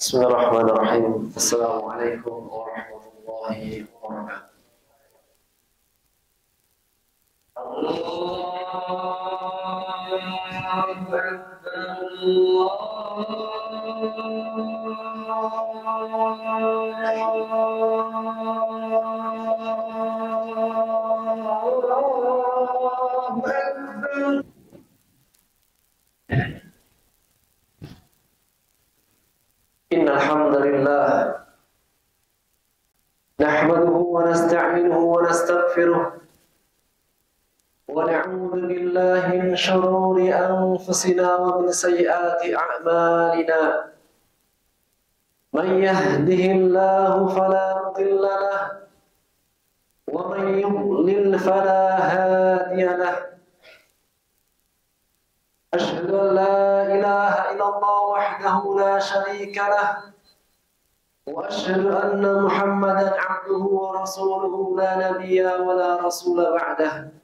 Bismillahirrahmanirrahim. Assalamualaikum warahmatullahi wabarakatuh. Innal hamdalillah nahmaduhu wa nasta'inuhu wa nastaghfiruh wa na'udzu billahi min shururi anfusina wa min sayyiati a'malina. Man yahdihillahu fala mudilla lahu wa man yudlil fala hadiya lahu. أشهد أن لا إله إلا الله وحده لا شريك له وأشهد أن محمدا عبده ورسوله لا نبي ولا رسول بعده.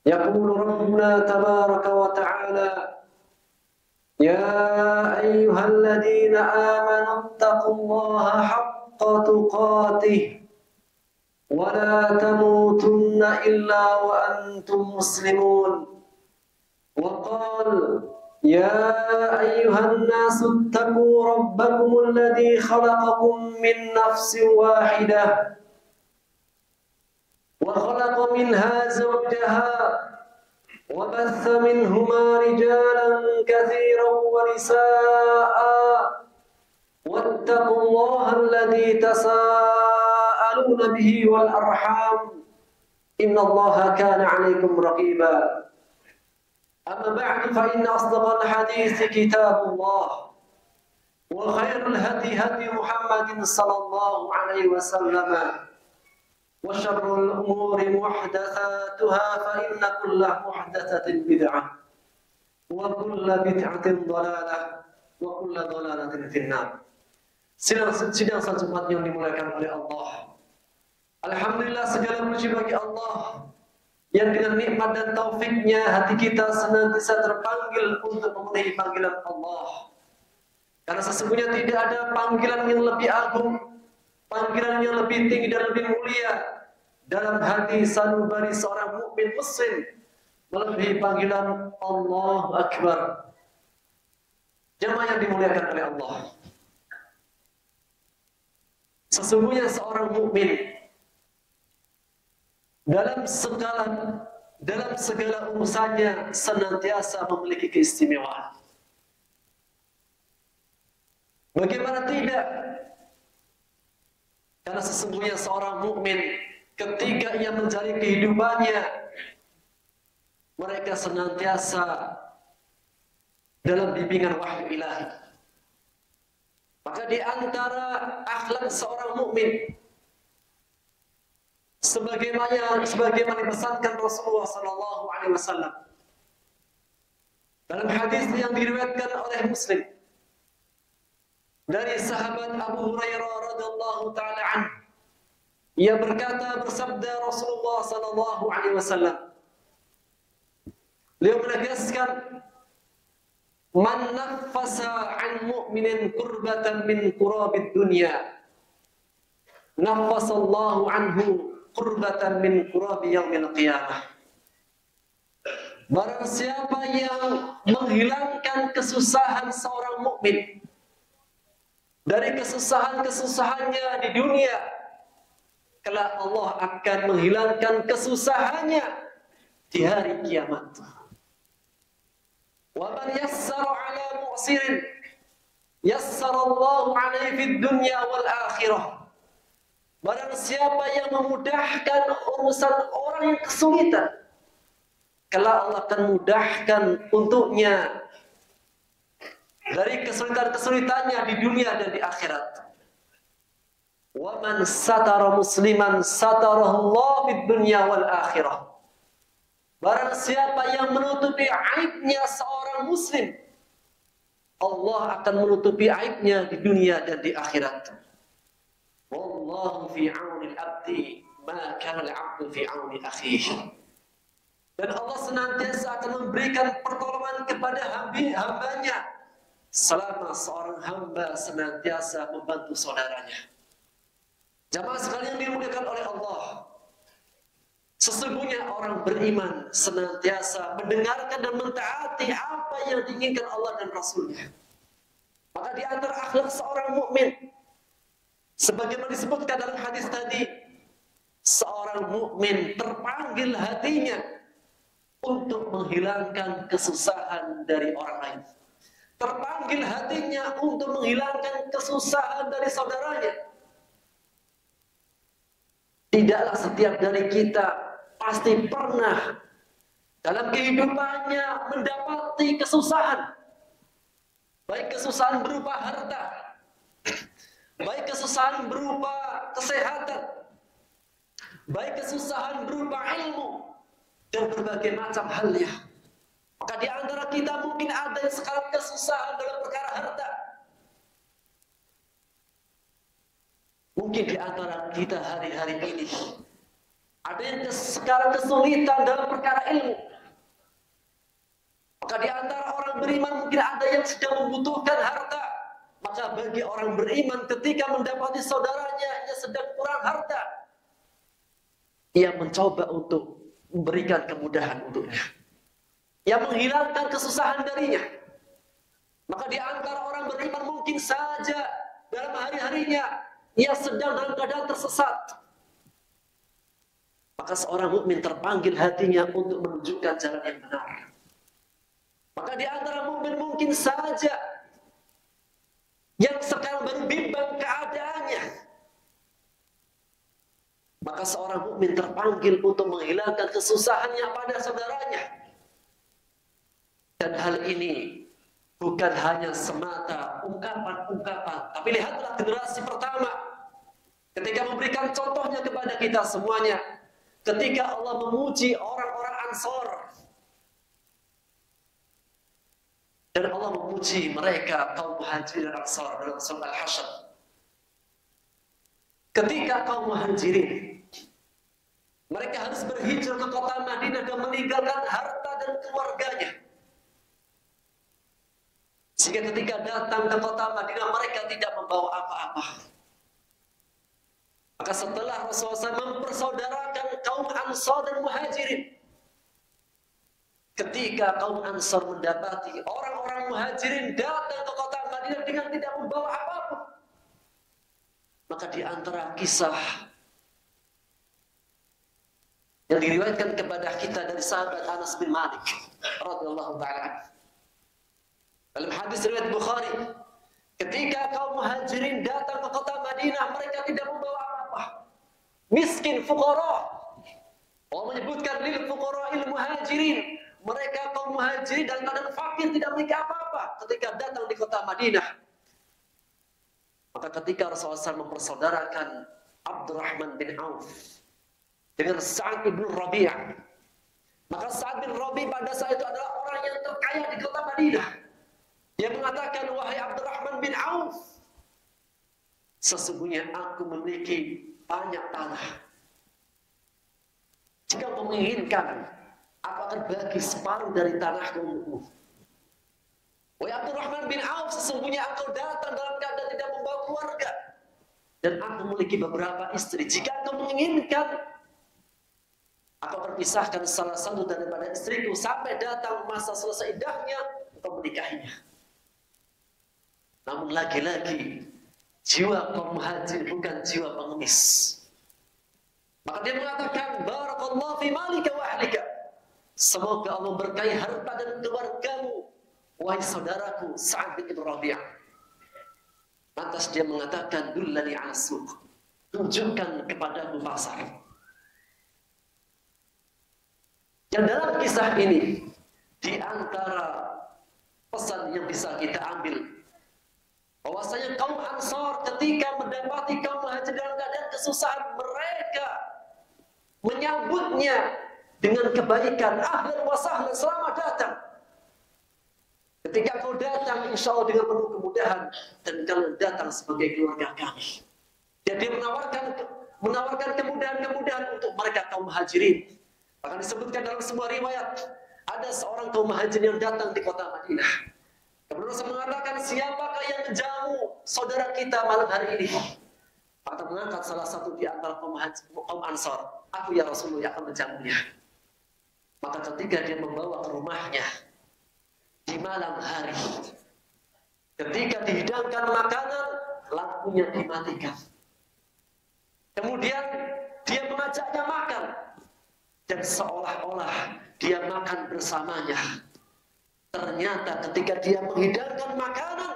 يقول ربنا تبارك وتعالى: يا أيها الذين آمنوا اتقوا الله حق تقاته ولا تموتن إلا وأنتم مسلمون. وقال: يا أيها الناس اتقوا ربكم الذي خلقكم من نفس واحدة وخلق منها زوجها وبث منهما رجالا كثيرا ونساء واتقوا الله الذي تساءلون به والأرحام إن الله كان عليكم رقيبا. أما بعد فإن أصدق الحديث كتاب الله وخير الهدي هدي محمد صلى الله عليه وسلم وشر الأمور محدثاتها فإن كل محدثة بدعة وكل بدعة ضلالة وكل ضلالة في النار. Sidang salat Jumat yang dimuliakan oleh Allah. Alhamdulillah, segala puji bagi Allah yang dengan nikmat dan taufiknya hati kita senantiasa terpanggil untuk memenuhi panggilan Allah. Karena sesungguhnya tidak ada panggilan yang lebih agung, panggilan yang lebih tinggi dan lebih mulia dalam hati sanubari seorang mukmin muslim melebihi panggilan Allahu Akbar. Jemaah yang dimuliakan oleh Allah, sesungguhnya seorang mukmin dalam segala urusannya senantiasa memiliki keistimewaan. Bagaimana tidak? Karena sesungguhnya seorang mukmin ketika ia mencari kehidupannya, mereka senantiasa dalam bimbingan wahyu ilahi. Maka di antara akhlak seorang mukmin, sebagaimana dipesankan Rasulullah SAW dalam hadis yang diriwayatkan oleh Muslim dari sahabat Abu Hurairah radhiyallahu taala anhu, ia bersabda Rasulullah SAW, beliau menegaskan, man naffasa an mu'minin kurbatan min kurabid dunya naffasallahu anhu qurbatan min qurabi yaumil qiyamah. Barang siapa yang menghilangkan kesusahan seorang mukmin dari kesusahan-kesusahannya di dunia, kelak Allah akan menghilangkan kesusahannya di hari kiamat. Wa man yassara 'ala mu'sirin yassara Allahu 'alaihi fid dunya wal akhirah. Barang siapa yang memudahkan urusan orang yang kesulitan, kelak Allah akan mudahkan untuknya dari kesulitan-kesulitannya di dunia dan di akhirat. Wa man satara musliman satarahu Allah fid dunya wal akhirah. Barang siapa yang menutupi aibnya seorang muslim, Allah akan menutupi aibnya di dunia dan di akhirat. Wallahu fi 'auni al-'abdi ma kana al-'abdu fi 'auni akhihi. Dan Allah senantiasa akan memberikan pertolongan kepada hambanya selama seorang hamba senantiasa membantu saudaranya. Jamaah sekalian dimuliakan oleh Allah, sesungguhnya orang beriman senantiasa mendengarkan dan mentaati apa yang diinginkan Allah dan Rasulnya. Maka di antara akhlak seorang mukmin, sebagaimana disebutkan dalam hadis tadi, seorang mukmin terpanggil hatinya untuk menghilangkan kesusahan dari orang lain. Terpanggil hatinya untuk menghilangkan kesusahan dari saudaranya. Tidaklah setiap dari kita pasti pernah dalam kehidupannya mendapati kesusahan. Baik kesusahan berupa harta, baik kesusahan berupa kesehatan, baik kesusahan berupa ilmu, dan berbagai macam halnya. Maka di antara kita mungkin ada yang sekarang kesusahan dalam perkara harta. Mungkin di antara kita hari-hari ini ada yang sekarang kesulitan dalam perkara ilmu. Maka di antara orang beriman mungkin ada yang sedang membutuhkan harta. Maka bagi orang beriman ketika mendapati saudaranya yang sedang kurang harta, ia mencoba untuk memberikan kemudahan untuknya. Ia menghilangkan kesusahan darinya. Maka di antara orang beriman mungkin saja dalam hari-harinya ia sedang dalam keadaan tersesat. Maka seorang mukmin terpanggil hatinya untuk menunjukkan jalan yang benar. Maka di antara mukmin mungkin saja yang sekarang baru bimbang keadaannya. Maka seorang mukmin terpanggil untuk menghilangkan kesusahannya pada saudaranya. Dan hal ini bukan hanya semata ungkapan-ungkapan, tapi lihatlah generasi pertama ketika memberikan contohnya kepada kita semuanya. Ketika Allah memuji orang-orang Ansor, dan Allah memuji mereka kaum Muhajirin dan Ansar dalam surah Al-Hasyr. Ketika kaum Muhajirin mereka harus berhijrah ke kota Madinah dan meninggalkan harta dan keluarganya. Sehingga ketika datang ke kota Madinah mereka tidak membawa apa-apa. Maka setelah Rasulullah SAW mempersaudarakan kaum Ansar dan Muhajirin, ketika kaum Ansar mendapati orang-orang Muhajirin datang ke kota Madinah dengan tidak membawa apapun, maka di antara kisah yang diriwayatkan kepada kita dari sahabat Anas bin Malik radhiyallahu ta'ala, dalam hadis riwayat Bukhari, ketika kaum Muhajirin datang ke kota Madinah mereka tidak membawa apa-apa, miskin, fuqara. Allah menyebutkan lil fuqara'il muhajirin, mereka kaum Muhajirin dan keadaan fakir tidak memiliki apa-apa ketika datang di kota Madinah. Maka ketika Rasulullah SAW mempersaudarakan Abdurrahman bin Auf dengan Sa'ad bin Rabi', maka Sa'ad bin Rabi' pada saat itu adalah orang yang terkaya di kota Madinah. Dia mengatakan, wahai Abdurrahman bin Auf, sesungguhnya aku memiliki banyak tanah. Jika kau menginginkan, aku akan bagi separuh dari tanahku untukmu. Wahai Abdurrahman bin Auf, sesungguhnya engkau datang dalam keadaan tidak membawa keluarga, dan aku memiliki beberapa istri. Jika engkau menginginkan, aku berpisahkan salah satu daripada istriku sampai datang masa selesai iddahnya, engkau menikahinya. Namun lagi-lagi jiwa kaum Muhajir bukan jiwa pengemis. Maka dia mengatakan, barakallahu fi malika wa ahlika, semoga Allah memberkahi harta dan keluargamu, wahai saudaraku Sa'ad bin Rabi'. Lantas dia mengatakan, dullani ala suq, tunjukkan kepadaku pasar. Yang dalam kisah ini, di antara pesan yang bisa kita ambil, bahwasanya kaum Ansar ketika mendapati kaum Muhajir dalam keadaan kesusahan, mereka menyambutnya dengan kebaikan. Ahlan wa sahlan, selamat datang. Ketika kau datang, insya Allah dengan penuh kemudahan, dan kalian datang sebagai keluarga kami. Jadi menawarkan kemudahan-kemudahan untuk mereka kaum Muhajirin. Bahkan disebutkan dalam sebuah riwayat, ada seorang kaum Muhajirin yang datang di kota Madinah Kemudian Rasul mengatakan, siapakah yang menjamu saudara kita malam hari ini? Maka mengangkat salah satu di antara kaum Ansar, aku ya Rasulullah yang akan menjamunya. Maka ketika dia membawa ke rumahnya di malam hari, ketika dihidangkan makanan, lampunya dimatikan. Kemudian dia mengajaknya makan, dan seolah-olah dia makan bersamanya. Ternyata ketika dia menghidangkan makanan,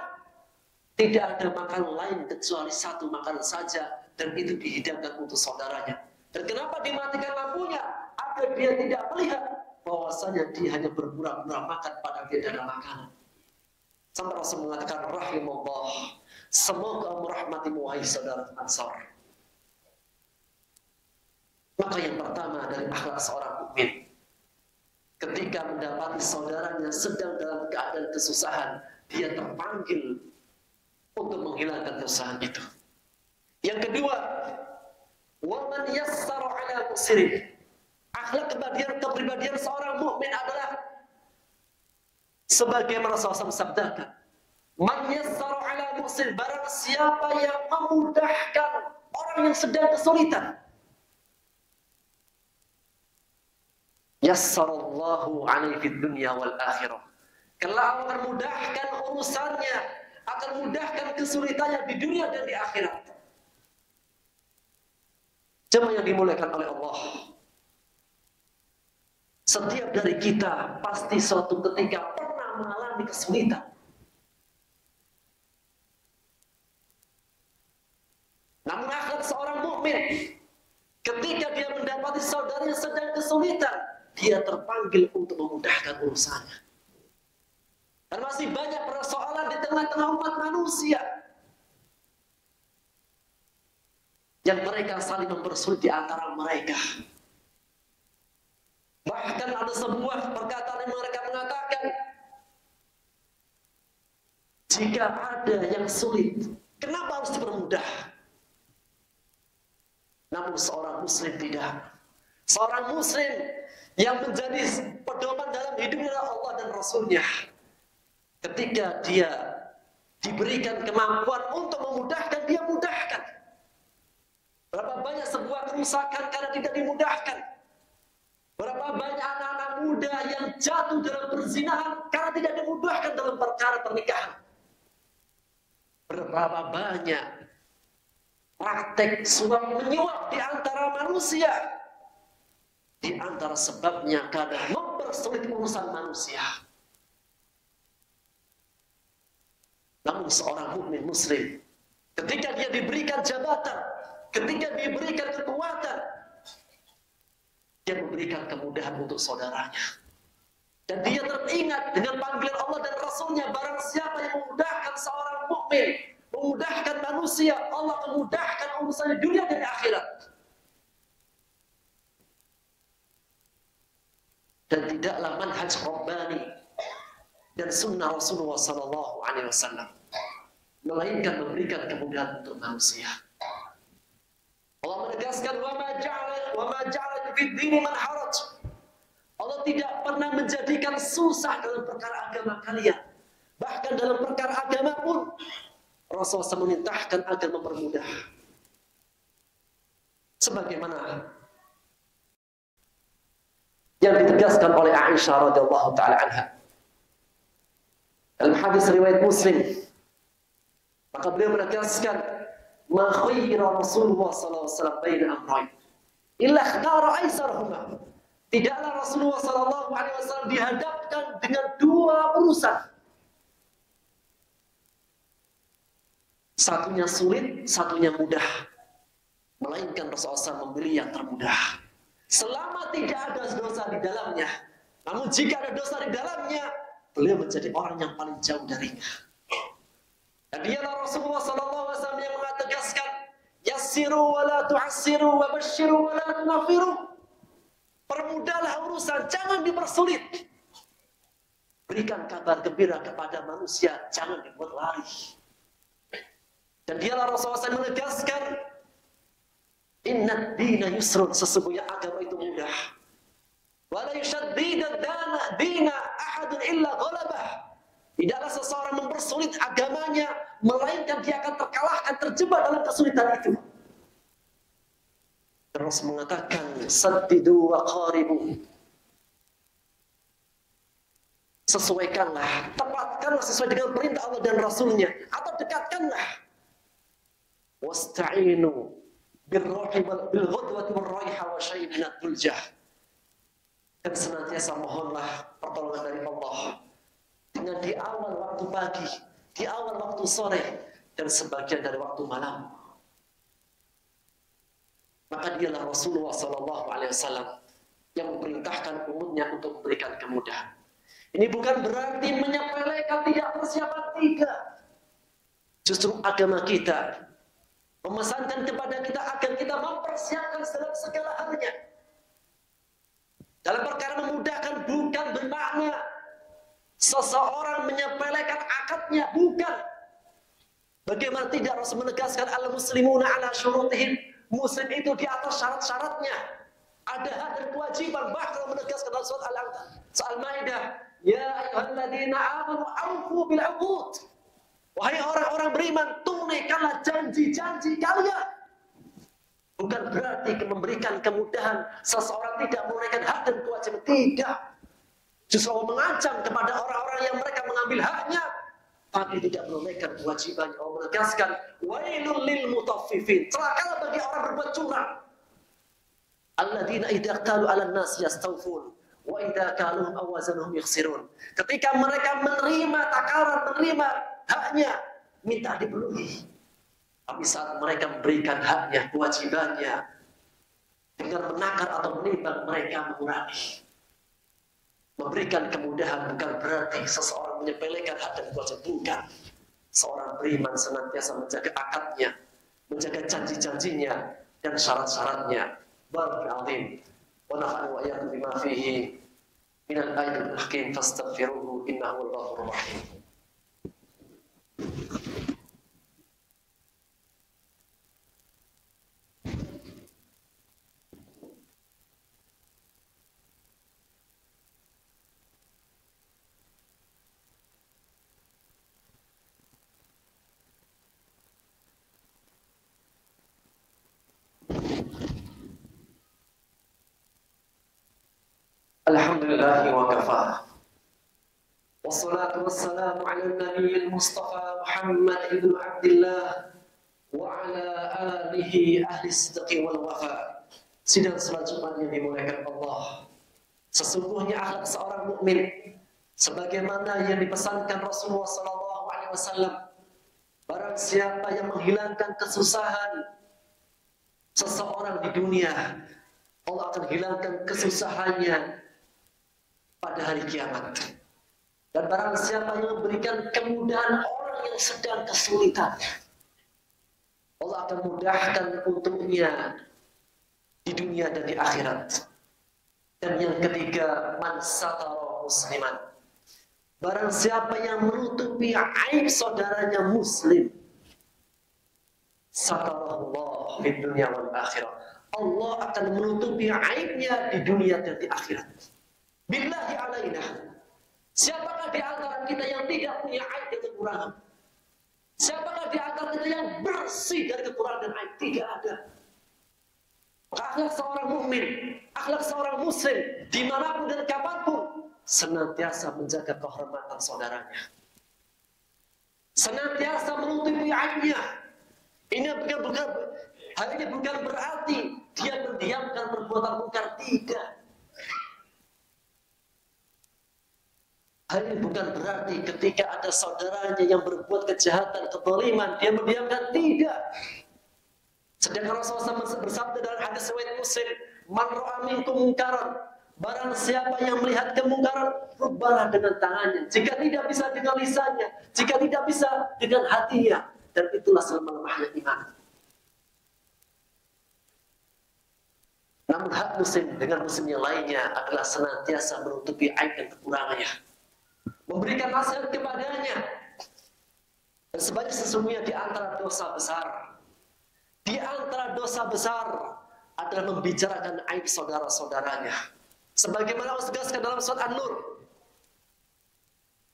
tidak ada makanan lain kecuali satu makanan saja, dan itu dihidangkan untuk saudaranya. Dan kenapa dimatikan lampunya? Agar dia tidak melihat bahwasanya dia hanya berpura-pura makan pada dia ada makanan. Sampai Rasul mengatakan, rahimallah, semoga merahmati wahai saudara Ansar. Maka yang pertama dari akhlak seorang mukmin, ketika mendapati saudaranya sedang dalam keadaan kesusahan, dia terpanggil untuk menghilangkan kesusahan itu. Yang kedua, waman yassara ala musirin. Akhlak kepribadian seorang mukmin adalah sebagaimana Rasulullah sabdakan, man yassara ala musirin, barang siapa yang memudahkan orang yang sedang kesulitan, yassarallahu alaihi fid dunya wal akhirah. Kelak akan mudahkan urusannya, akan mudahkan kesulitannya di dunia dan di akhirat. Jemaah yang dimuliakan oleh Allah, setiap dari kita pasti suatu ketika pernah mengalami kesulitan. Namun akhlak seorang mukmin, ketika dia mendapati saudaranya sedang kesulitan, dia terpanggil untuk memudahkan urusannya. Dan masih banyak persoalan di tengah-tengah umat manusia yang mereka saling mempersulit di antara mereka. Bahkan ada sebuah perkataan yang mereka mengatakan, jika ada yang sulit, kenapa harus dipermudah? Namun seorang muslim tidak. Seorang muslim yang menjadi pedoman dalam hidupnya adalah Allah dan Rasulnya. Ketika dia diberikan kemampuan untuk memudahkan, dia mudahkan. Berapa banyak sebuah kerusakan karena tidak dimudahkan. Berapa banyak anak-anak muda yang jatuh dalam perzinahan karena tidak dimudahkan dalam perkara pernikahan. Berapa banyak praktek suap menyuap di antara manusia. Di antara sebabnya karena mempersulit urusan manusia. Namun seorang mukmin muslim, ketika dia diberikan jabatan, ketika diberikan kekuatan, dia memberikan kemudahan untuk saudaranya. Dan dia teringat dengan panggilan Allah dan Rasulnya, barang siapa yang memudahkan seorang mukmin, memudahkan manusia, Allah memudahkan urusan dunia dan akhirat. Dan tidaklah manhaj Rabbani dan sunnah Rasulullah SAW melainkan memberikan kemudahan untuk manusia. Allah menegaskan, wa ma ja'ala fid dini man haraj. Allah tidak pernah menjadikan susah dalam perkara agama kalian. Bahkan dalam perkara agama pun Rasulullah SAW memerintahkan agar mempermudah. Sebagaimana yang ditegaskan oleh Aisyah radhiyallahu taala anha dalam hadis riwayat Muslim, maka beliau menegaskan, ma khayyara Rasulullah sallallahu alaihi wasallam baina amrayn illa ikhtara aisarahuma. Tidaklah Rasulullah sallallahu alaihi wasallam dihadapkan dengan dua urusan, satunya sulit, satunya mudah, melainkan Rasulullah SAW memilih yang termudah. Selama tidak ada dosa di dalamnya. Namun jika ada dosa di dalamnya, beliau menjadi orang yang paling jauh darinya. Dan dialah Rasulullah SAW yang mengategaskan, yassiru wa la tu'assiru wa basyiru wa la tunafiru. Permudahlah urusan, jangan dipersulit. Berikan kabar gembira kepada manusia, jangan dibuat lari. Dan dialah Rasulullah SAW menegaskan, inna dina yusrun, sesungguhnya agama itu mudah. Wa la yushaddida dina ahadun illa ghalabah. Tidaklah seseorang mempersulit agamanya, melainkan dia akan terkalahkan, terjebak dalam kesulitan itu. Terus mengatakan, saddidu wa qaribu. Sesuaikanlah, tepatkanlah sesuai dengan perintah Allah dan Rasulnya, atau dekatkanlah. Wasta'inu bil-ghudwati war-raiha wa syai'in minad duljah. Dan senantiasa mohonlah pertolongan dari Allah dengan di awal waktu pagi, di awal waktu sore, dan sebagian dari waktu malam. Maka dialah Rasulullah SAW yang memerintahkan umatnya untuk memberikan kemudahan. Ini bukan berarti menyepelekan tidak persiapan, tidak. Justru agama kita memesankan kepada kita agar kita mempersiapkan dalam segala halnya. Dalam perkara memudahkan bukan bermakna seseorang menyepelekan akadnya, bukan. Bagaimana tidak Rasul menegaskan al-muslimuna ala syurutihim, muslim itu di atas syarat-syaratnya. Ada hak dan kewajiban, bahkan menegaskan dalam surat Al-Maidah, ya ayyuhalladzina amanu aufu bil 'uqud. Wahai orang-orang beriman, tunaikanlah janji-janji kalian. Bukan berarti memberikan kemudahan seseorang tidak menunaikan hak dan kewajiban, tidak. Justru Allah mengancam kepada orang-orang yang mereka mengambil haknya tapi tidak menunaikan kewajibannya. Allah menegaskan, wailul lil mutaffifin. Celakalah bagi orang berbuat curang. Alladzina idza qalu 'alan nas yastawfun wa idza kaluhum aw wazanuhum yakhsirun. Ketika mereka menerima takaran, menerima haknya, minta dipenuhi. Tapi saat mereka memberikan haknya, kewajibannya, dengan menakar atau menimbang, mereka mengurangi. Memberikan kemudahan bukan berarti seseorang menyepelekan hak dan kewajiban, bukan. Seorang beriman senantiasa menjaga akadnya, menjaga janji-janjinya dan syarat-syaratnya. Barakallahu azim. Wa nafa'ana wa iyyakum bima fihi minal ayatil hakim fastaghfiruhu innahu al-ghafurur rahim. Alhamdulillahi wa kafah. Wassalatu wassalamu ala nabiyil mustafa Muhammad ibn Abdillah wa ala alihi ahli sidqi wal wafa. Sidang salat Jumat yang dimuliakan Allah. Sesungguhnya akhlak seorang mukmin sebagaimana yang dipesankan Rasulullah SAW. Barang siapa yang menghilangkan kesusahan seseorang di dunia, Allah akan hilangkan kesusahannya pada hari kiamat. Dan barang siapa yang memberikan kemudahan orang yang sedang kesulitan, Allah akan mudahkan untuknya di dunia dan di akhirat. Dan yang ketiga, man satara musliman. Barang siapa yang menutupi aib saudaranya muslim, satarallah di dunia wal akhirat. Allah akan menutupi aibnya di dunia dan di akhirat. Billahi alaina, siapakah di antara kita yang tidak punya aib dan kekurangan? Siapakah di antara kita yang bersih dari kekurangan dan aib? Tidak ada. Maka akhlak seorang mukmin, akhlak seorang muslim, dimanapun dan kapanpun, senantiasa menjaga kehormatan saudaranya, senantiasa menutupi aibnya. Hal ini bukan berarti dia mendiamkan perbuatan mungkar, tidak. Hal ini bukan berarti ketika ada saudaranya yang berbuat kejahatan, kezaliman, dia mendiamkan, tidak. Sedangkan Rasulullah SAW bersabda dalam hadis riwayat Muslim, man ra'a minkum munkaran, barang siapa yang melihat kemungkaran, rubahlah dengan tangannya. Jika tidak bisa dengan lisannya, jika tidak bisa dengan hatinya, dan itulah selemah-lemahnya iman. Namun hak muslim dengan muslim yang lainnya adalah senantiasa menutupi aib dan kekurangannya, memberikan nasihat kepadanya. Dan sebanyak sesungguhnya di antara dosa besar, di antara dosa besar adalah membicarakan aib saudara-saudaranya. Sebagaimana Allah tegaskan dalam surat An-Nur,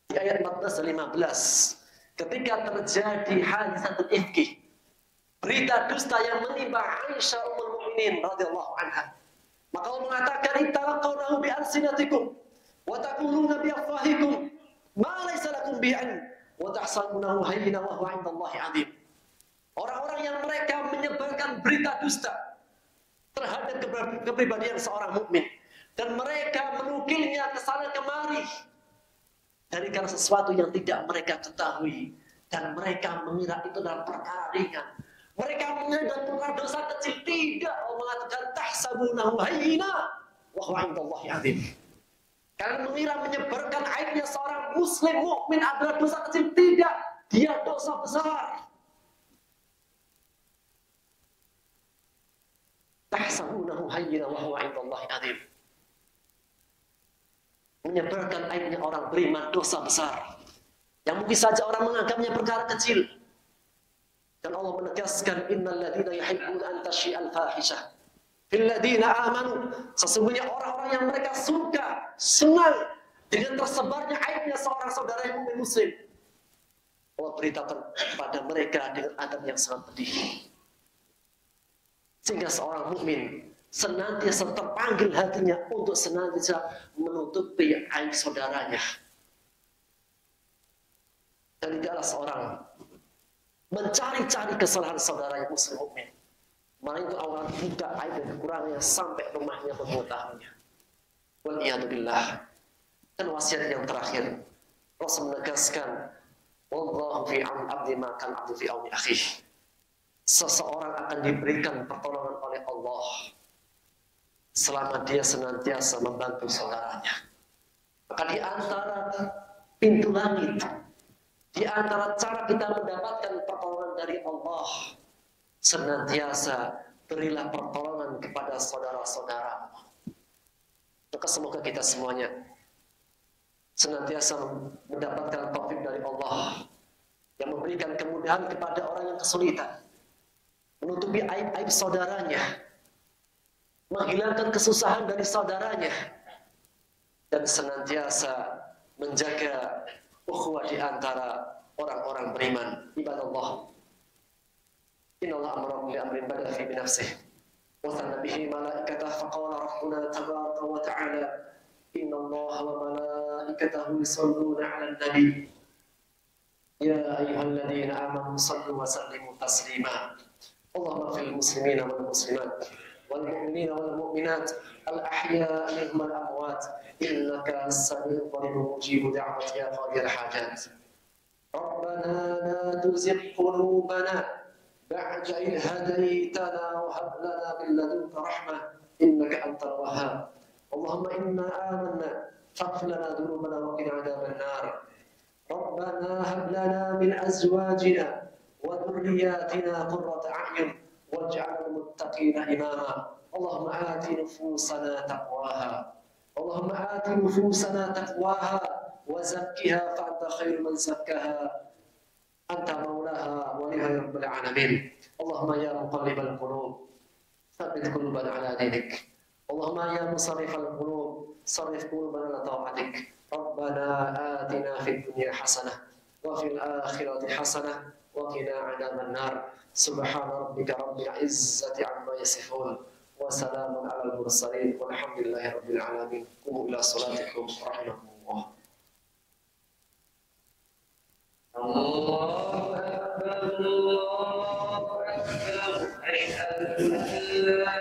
Di ayat 14 dan 15, ketika terjadi hadisatul ifki, berita dusta yang menimpa Aisyah ummul mukminin radhiyallahu anha, maka Allah mengatakan ittaqawnahu bi alsinatikum wa taquluna bi afwahikum ma laysa lakum bi ilm wa tahsabunahu hayyinan wa huwa 'indallahi 'azim. Orang-orang yang mereka menyebarkan berita dusta terhadap kepribadian seorang mukmin dan mereka menukilnya ke sana kemari dari karena sesuatu yang tidak mereka ketahui dan mereka mengira itu adalah perkara ringan. Mereka mengira perkara dosa kecil. Tidak. Allah mengatakan tahsabunahu hayyina wa huwa 'indallahi 'azim. Kalian mengira menyebarkan aibnya seorang muslim mukmin adalah dosa kecil. Tidak. Dia dosa besar. Tahsabunahu hayyina wa huwa 'indallahi 'azim. Menyebarkan aibnya orang beriman dosa besar yang mungkin saja orang menganggapnya perkara kecil. Dan Allah menegaskan innal ladzina yuhibbuna an tashi'al fahishah fil ladzina amanu, sesungguhnya orang-orang yang mereka suka, senang dengan tersebarnya aibnya seorang saudara yang mukmin muslim, Allah beritakan kepada mereka dengan adab yang sangat pedih. Sehingga seorang mukmin senantiasa terpanggil hatinya untuk senantiasa menutupi aib saudaranya. Dan tidaklah seorang mencari-cari kesalahan saudara yang muslim mukmin, malah itu orang tidak aib dan kekurangannya sampai rumahnya mengetahuinya. Waliyadzubillah. Dan wasiat yang terakhir, Rasul menegaskan, wallahu fi auni abdi ma kan abdu fi auni akhihi. Seseorang akan diberikan pertolongan oleh Allah selama dia senantiasa membantu saudaranya. Maka di antara pintu langit, di antara cara kita mendapatkan pertolongan dari Allah, senantiasa berilah pertolongan kepada saudara-saudara. Maka semoga kita semuanya senantiasa mendapatkan taufik dari Allah yang memberikan kemudahan kepada orang yang kesulitan, menutupi aib-aib saudaranya, menghilangkan kesusahan dari saudaranya, dan senantiasa menjaga ukhuwah di antara orang-orang beriman. Ibadallah, innallaha amara bil amrin bada fi nafsihi wa sanna bihi malaikatahu faqala rabbuna tabaraka wa ta'ala innallaha wa malaikatahu yusalluna 'alan nabi ya ayyuhalladzina amanu sallu wa sallimu taslima. Allahumma fil muslimina wal muslimat wal mu'minina wal mu'minat al ahya minhum al amwat innaka as-sami'u qaribun mujibu da'wati ya qadil hajat. Rabbana la tuzigh qulubana ba'da idh hadaytana wa hab lana min ladunka rahmah innaka antal wahhab. Allahumma inna amanna faghfir lana dhunubana wa qina adhaban nar. Rabbana hab lana min azwajina وذرياتنا قرة أعين واجعل المتقين إماما. اللهم آت نفوسنا تقواها اللهم آت نفوسنا تقواها وزكها فأنت خير من زكاها أنت مولاها وليها رب العالمين. اللهم يا مقلب القلوب ثبت قلوبنا على دينك. اللهم يا مصرف القلوب صرف قلوبنا على طاعتك. ربنا آتنا في الدنيا حسنة وفي الآخرة حسنة وقنا عذاب النار. سبحان ربك رب العزة عما يصفون وسلام على المرسلين والحمد لله رب العالمين. قوموا إلى صلاتكم رحمكم الله. الله أكبر الله أكبر أشهد أن لا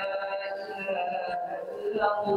إله إلا الله.